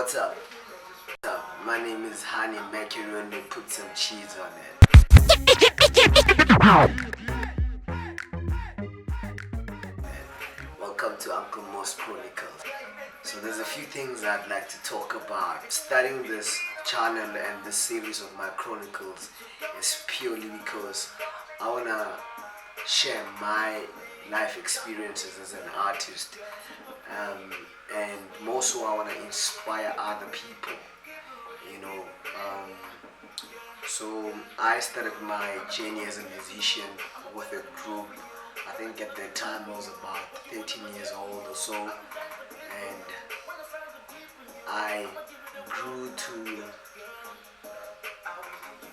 What's up? My name is Honey Macaroni. Put some cheese on it. Welcome to Uncle Mo's Chronicles. So there's a few things I'd like to talk about. Starting this channel and this series of my chronicles is purely because I wanna share my life experiences as an artist, and more so I wanna inspire other people. You know, so I started my journey as a musician with a group. I think at that time I was about 13 years old or so, and I grew to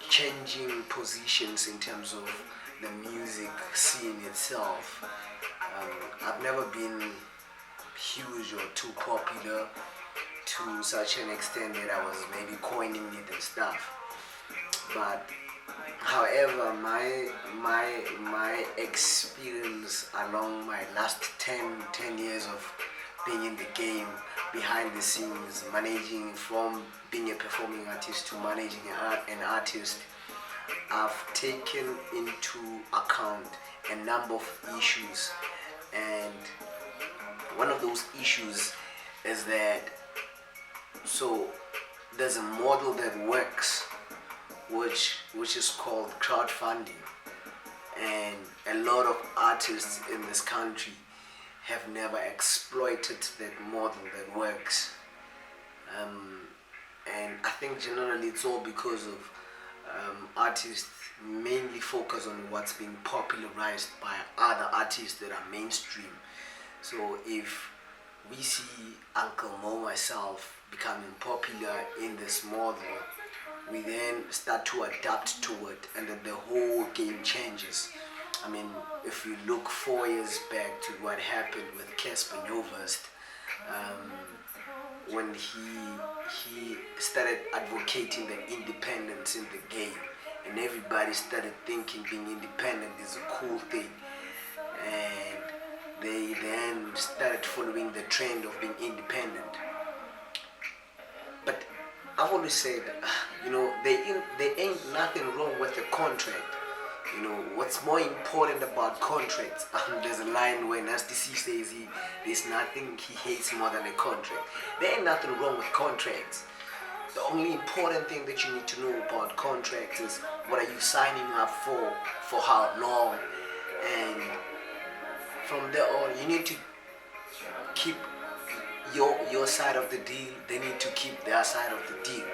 changing positions in terms of the music scene itself. I've never been huge or too popular to such an extent that I was maybe coining it and stuff. But however, my experience along my last 10 years of being in the game, behind the scenes, managing from being a performing artist to managing an artist, I've taken into account a number of issues, and one of those issues is that there's a model that works, which is called crowdfunding, and a lot of artists in this country have never exploited that model that works, and I think generally it's all because of artists mainly focus on what's being popularized by other artists that are mainstream. So if we see Uncle Mo, myself, becoming popular in this model, we then start to adapt to it, and then the whole game changes. I mean, if you look 4 years back to what happened with Casper Nyovest, when he started advocating the independence in the game, and everybody started thinking being independent is a cool thing, and they then started following the trend of being independent. But I've always said, there ain't nothing wrong with the contract. What's more important about contracts? There's a line where Nasty C says there's nothing he hates more than a contract. There ain't nothing wrong with contracts. The only important thing that you need to know about contracts is what are you signing up for how long, and from there on you need to keep your side of the deal. They need to keep their side of the deal.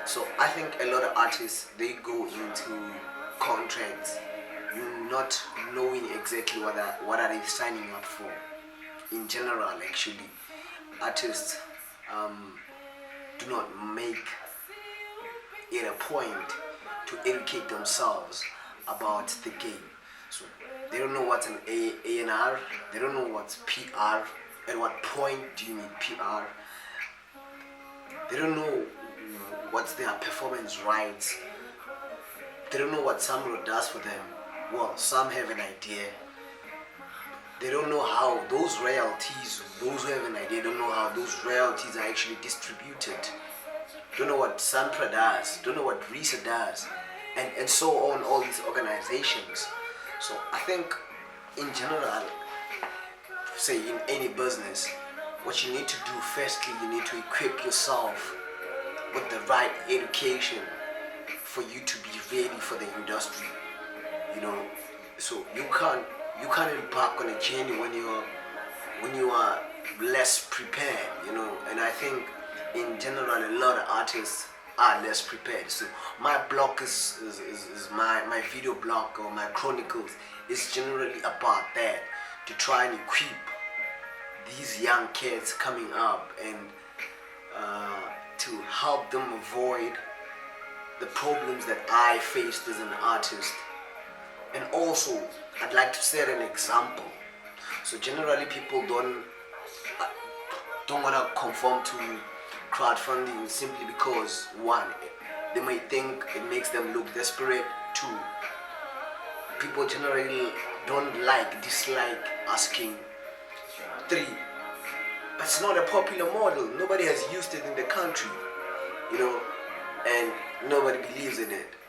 So I think a lot of artists, they go into contracts not knowing exactly what are they signing up for. In general, actually, artists do not make it a point to educate themselves about the game. So they don't know what's an A&R, they don't know what's PR, at what point do you need PR, they don't know what's their performance rights, they don't know what Samro does for them. Well, some have an idea. They don't know how those royalties, those who have an idea don't know how those royalties are actually distributed. Don't know what Sanpra does, don't know what Risa does, and so on, all these organizations. So I think in general, say in any business, what you need to do firstly, you need to equip yourself with the right education for you to be ready for the industry. So you can't embark on a journey when you are less prepared. And I think in general a lot of artists are less prepared. So my blog is my video blog, or my chronicles, is generally about that, to try and equip these young kids coming up, and to help them avoid the problems that I faced as an artist. And also I'd like to set an example. So generally people don't want to conform to crowdfunding simply because, one, they might think it makes them look desperate. Two, people generally dislike asking. Three, but it's not a popular model. Nobody has used it in the country, you know, and nobody believes in it.